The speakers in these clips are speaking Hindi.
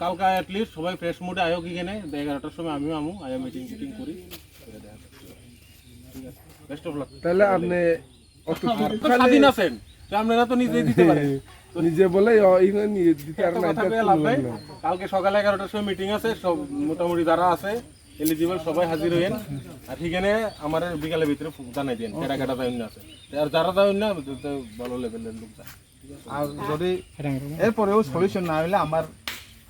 কালকে এটলিস্ট সবাই ফ্রেশ মুডে আয়ো কি কেনে 11টার সময় আমিও আমু আয়া মিটিং করি ঠিক আছে বেস্ট অফ লাক তাহলে আপনি স্বাধীন আছেন আপনারা তো নিজেই দিতে পারেন নিজে বলে নিয়ে দিতে আর না কালকে সকালে 11টার সময় মিটিং আছে সব মোটামুটি যারা আছে এলিজিবল সবাই হাজির হইেন আর ঠিকানে আমার বিকালের ভিতরে জানাই দেন কেটা কেটা টাইম না আছে আর যারা যাবেন না ভালো লেভেলের লোক যায় আর যদি এরপরেও সলিউশন না হইলে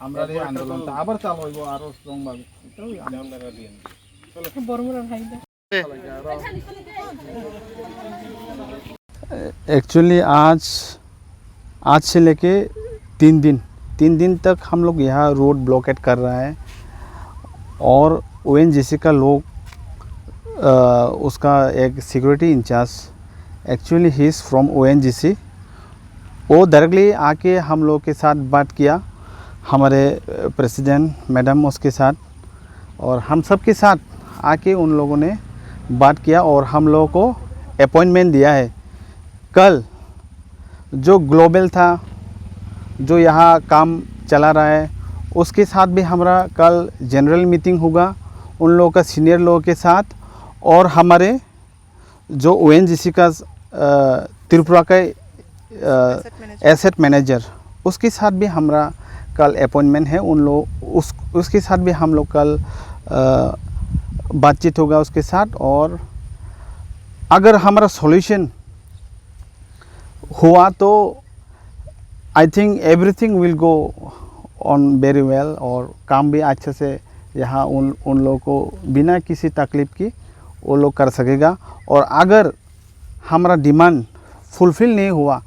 আমরা এই আন্দোলনটা আবার চালু হইব আরো স্ট্রং ভাবে আপনারা দিন एक्चुअली आज से लेके 3 दिन तक हम लोग यहाँ रोड ब्लॉकेट कर रहा है और ओएनजीसी का लोग उसका एक security in charge actually he is from ONGC वो डायरेक्टली आके हम लोग के साथ बात किया हमारे प्रेसिडेंट मैडम उसके साथ और हम सब के साथ आके उन लोगों ने बात किया और हम लोगों को अपॉइंटमेंट दिया है। कल जो ग्लोबल था जो यहाँ काम चला रहा है उसके साथ भी हमारा कल जनरल मीटिंग होगा उन लोगों का सीनियर लोगों के साथ और हमारे जो ओएनजीसी का त्रिपुरा का एसेट मैनेजर उसके साथ भी हमारा कल अपॉइंटमेंट है उन लोग उसके साथ भी हम लोग कल बातचीत होगा उसके साथ और अगर हमारा सॉल्यूशन हुआ तो I think everything will go on very well और काम भी अच्छे से यहाँ उन लोगों को बिना किसी तकलीफ़ की वो लोग कर सकेगा और अगर हमारा डिमांड फुलफ़िल नहीं हुआ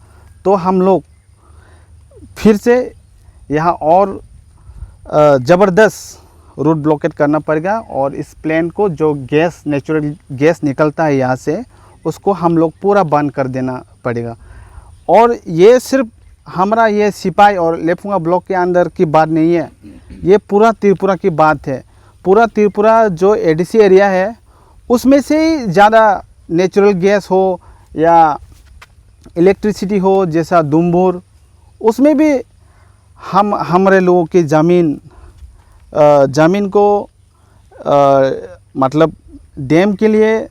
तो हम लोग फिर से यहाँ और ज़बरदस्त रूट ब्लॉकेट करना पड़ेगा और इस प्लेन को जो गैस नेचुरल गैस निकलता है यहाँ से उसको हम लोग पूरा बंद कर देना पड़ेगा। और ये सिर्फ हमारा ये सिपाही और लेफुंगा ब्लॉक के अंदर की बात नहीं है, ये पूरा त्रिपुरा की बात है। पूरा त्रिपुरा जो एडीसी एरिया है उसमें से ही ज़्यादा नेचुरल गैस हो या इलेक्ट्रिसिटी हो जैसा दुम्बुर उसमें भी हमारे लोगों की ज़मीन को मतलब डैम के लिए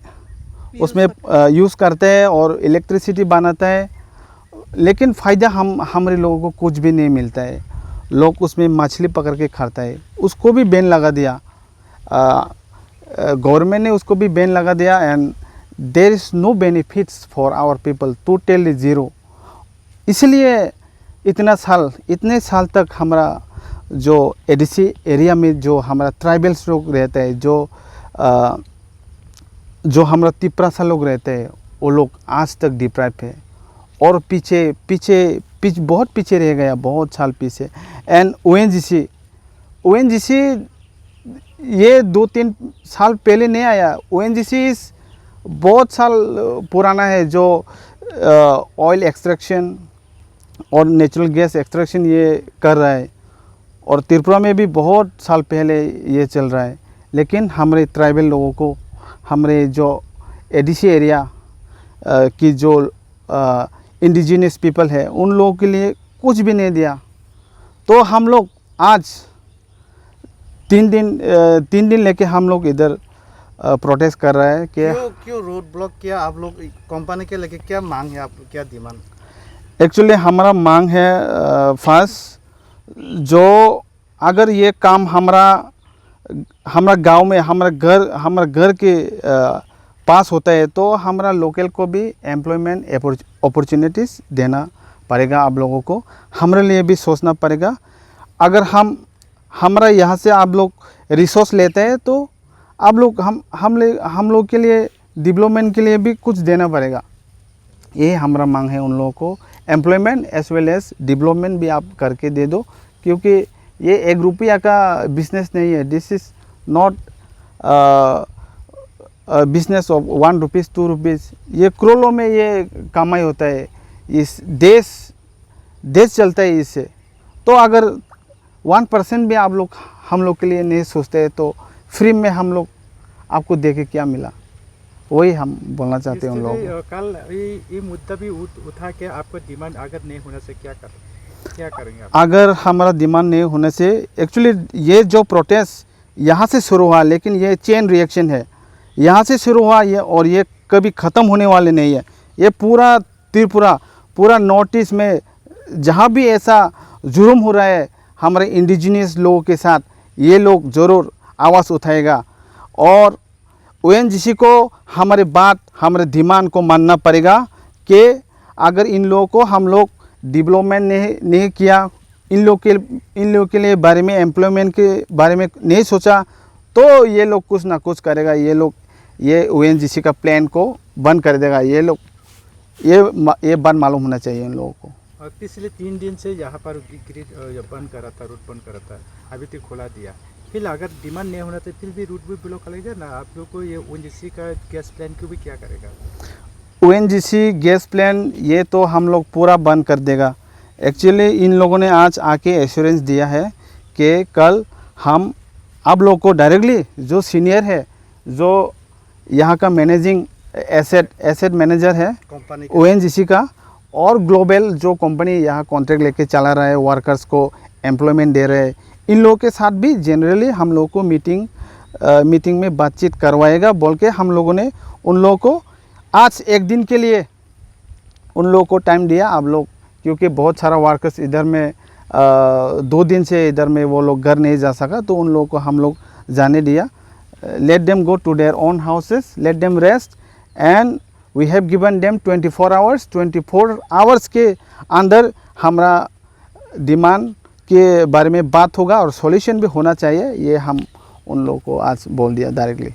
उसमें यूज़ करते हैं और इलेक्ट्रिसिटी बनाता है लेकिन फ़ायदा हमारे लोगों को कुछ भी नहीं मिलता है। लोग उसमें मछली पकड़ के खाता है उसको भी बैन लगा दिया गवर्नमेंट ने उसको भी बैन लगा दिया and there is no benefits for our people totally zero. इसलिए इतने साल तक हमारा जो एडीसी एरिया में जो हमारा ट्राइबल्स लोग रहते हैं जो हमारा तिपरासा लोग रहते हैं वो लोग आज तक डिप्राइव है और बहुत पीछे रह गया बहुत साल पीछे। एंड ओएनजीसी ये 2-3 साल पहले नहीं आया। ओएनजीसी बहुत साल पुराना है जो ऑयल एक्सट्रैक्शन और नेचुरल गैस एक्सट्रैक्शन ये कर रहा है और त्रिपुरा में भी बहुत साल पहले ये चल रहा है लेकिन हमारे ट्राइबल लोगों को हमारे जो एडीसी एरिया की जो इंडिजिनस पीपल है उन लोगों के लिए कुछ भी नहीं दिया। तो हम लोग आज 3 दिन लेके हम लोग इधर प्रोटेस्ट कर रहा है कि क्यों रोड ब्लॉक किया आप लोग कंपनी के लेके क्या मांग है आप क्या डिमांड? एक्चुअली हमारा मांग है फर्स्ट जो अगर ये काम हमारा गांव में हमारा घर के पास होता है तो हमारा लोकल को भी एम्प्लॉयमेंट अपॉर्चुनिटीज़ देना पड़ेगा। आप लोगों को हमारे लिए भी सोचना पड़ेगा। अगर हमारा यहाँ से आप लोग रिसोर्स लेते हैं तो आप लोग हम लोग के लिए डेवलपमेंट के लिए भी कुछ देना पड़ेगा। ये हमारा मांग है उन लोगों को employment as well as development भी आप करके दे दो क्योंकि ये 1 रुपया का बिजनेस नहीं है। This is not business of 1 rupees 2 rupees ये करोड़ों में ये कमाई होता है। इस देश देश चलता है इससे। तो अगर 1% भी आप लोग हम लोग के लिए नहीं सोचते तो फ्री में हम लोग आपको दे के क्या मिला, वही हम बोलना चाहते हैं उन लोगों को। कल ये मुद्दा भी उठा के आपको डिमांड अगर नहीं होने से क्या करेंगे आप? अगर हमारा डिमांड नहीं होने से, एक्चुअली ये जो प्रोटेस्ट यहाँ से शुरू हुआ, लेकिन ये चेन रिएक्शन है, यहाँ से शुरू हुआ ये, और ये कभी ख़त्म होने वाले नहीं है। ये पूरा त्रिपुरा, पूरा नॉर्थ ईस्ट में जहाँ भी ऐसा जुर्म हो रहा है हमारे इंडिजिनियस लोगों के साथ, ये लोग ज़रूर आवाज़ उठाएगा। और ONGC को हमारे बात, हमारे डिमांड को मानना पड़ेगा कि अगर इन लोगों को हम लोग डेवलपमेंट नहीं किया, इन लोग के लिए बारे में, एम्प्लॉयमेंट के बारे में नहीं सोचा, तो ये लोग कुछ ना कुछ करेगा। ये ONGC का प्लान को बंद कर देगा। ये बात मालूम होना चाहिए इन लोगों को। और पिछले 3 दिन से यहाँ पर ग्रिड बंद करा था, रूट बंद करा था, अभी तक खोला दिया। फिर अगर डिमांड नहीं होना तो फिर भी रूट भी ब्लॉक करेगा ना आप लोग को। ये ONGC का गैस प्लान को भी क्या करेगा? ONGC गैस प्लान ये तो हम लोग पूरा बंद कर देगा। एक्चुअली इन लोगों ने आज आके एश्योरेंस दिया है कि कल हम आप लोग को डायरेक्टली, जो सीनियर है, जो यहाँ का मैनेजिंग एसेट मैनेजर है कंपनी ONGC का, और ग्लोबल जो कंपनी यहाँ कॉन्ट्रैक्ट लेके चला रहा है, वर्कर्स को एम्प्लॉयमेंट दे रहे हैं, इन लोगों के साथ भी जनरली हम लोग को मीटिंग में बातचीत करवाएगा बोल के हम लोगों ने उन लोगों को आज एक दिन के लिए उन लोगों को टाइम दिया। आप लोग, क्योंकि बहुत सारा वर्कर्स इधर में 2 दिन से इधर में वो लोग घर नहीं जा सका, तो उन लोगों को हम लोग जाने दिया। Let them go to their own houses, let them rest, and we have given them 24 hours. 24 hours के अंदर हमारा डिमांड के बारे में बात होगा और सॉल्यूशन भी होना चाहिए। ये हम उन लोगों को आज बोल दिया डायरेक्टली।